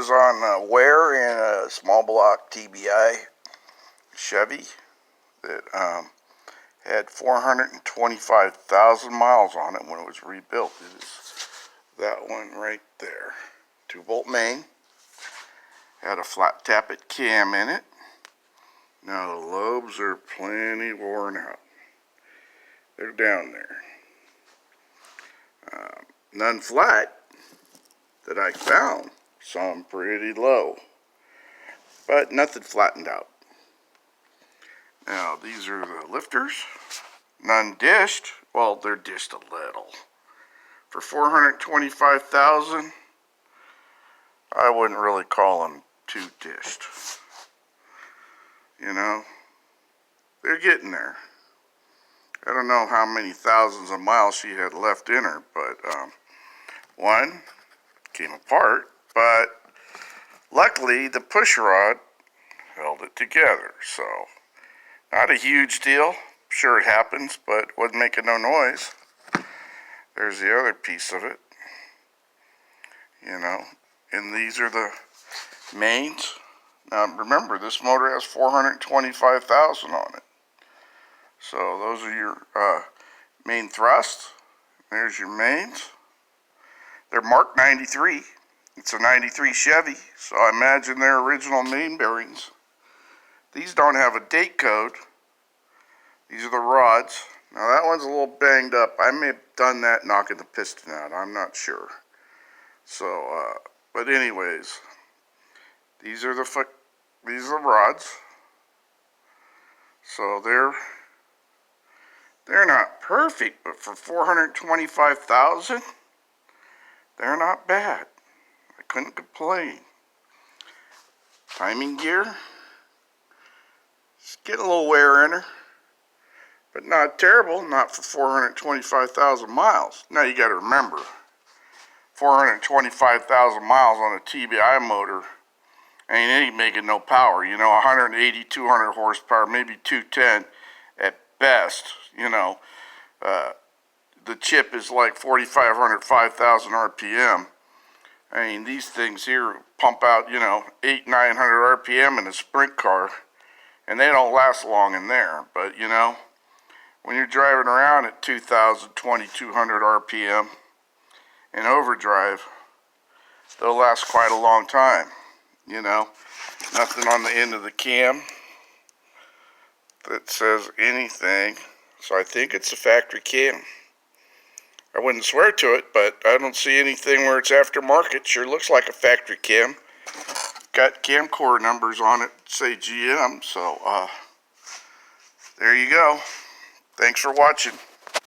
was on wear in a small block TBI Chevy that had 425,000 miles on it when it was rebuilt. It is that one right there. 2-bolt main. Had a flat tappet cam in it. Now the lobes are plenty worn out. They're down there. None flat that I found. Some pretty low. But nothing flattened out. Now these are the lifters. None dished. Well, they're dished a little. For 425,000, I wouldn't really call them too dished. You know, they're getting there. I don't know how many thousands of miles she had left in her, but one came apart, but luckily the push rod held it together, so not a huge deal. Sure it happens, but wasn't making no noise. There's the other piece of it, you know, and these are the mains. Now remember, this motor has 425,000 on it. So those are your main thrusts. There's your mains. They're marked 93. It's a 93 Chevy, so I imagine they're original main bearings. These don't have a date code. These are the rods. Now that one's a little banged up. I may have done that knocking the piston out. I'm not sure. So, but anyways, these are the rods. So they're not perfect, but for 425,000, they're not bad. I couldn't complain. Timing gear, it's getting a little wear in her, but not terrible, not for 425,000 miles. Now you got to remember, 425,000 miles on a TBI motor ain't making no power. You know, 180, 200 horsepower, maybe 210 at best. You know, the chip is like 4,500, 5,000 RPM. I mean, these things here pump out, you know, 800, 900 RPM in a sprint car, and they don't last long in there. But, you know, when you're driving around at 2,000, 2,200 RPM in overdrive, they'll last quite a long time. You know, nothing on the end of the cam that says anything. So I think it's a factory cam. I wouldn't swear to it, but I don't see anything where it's aftermarket. Sure looks like a factory cam. Got camcorder numbers on it, say GM. So there you go. Thanks for watching.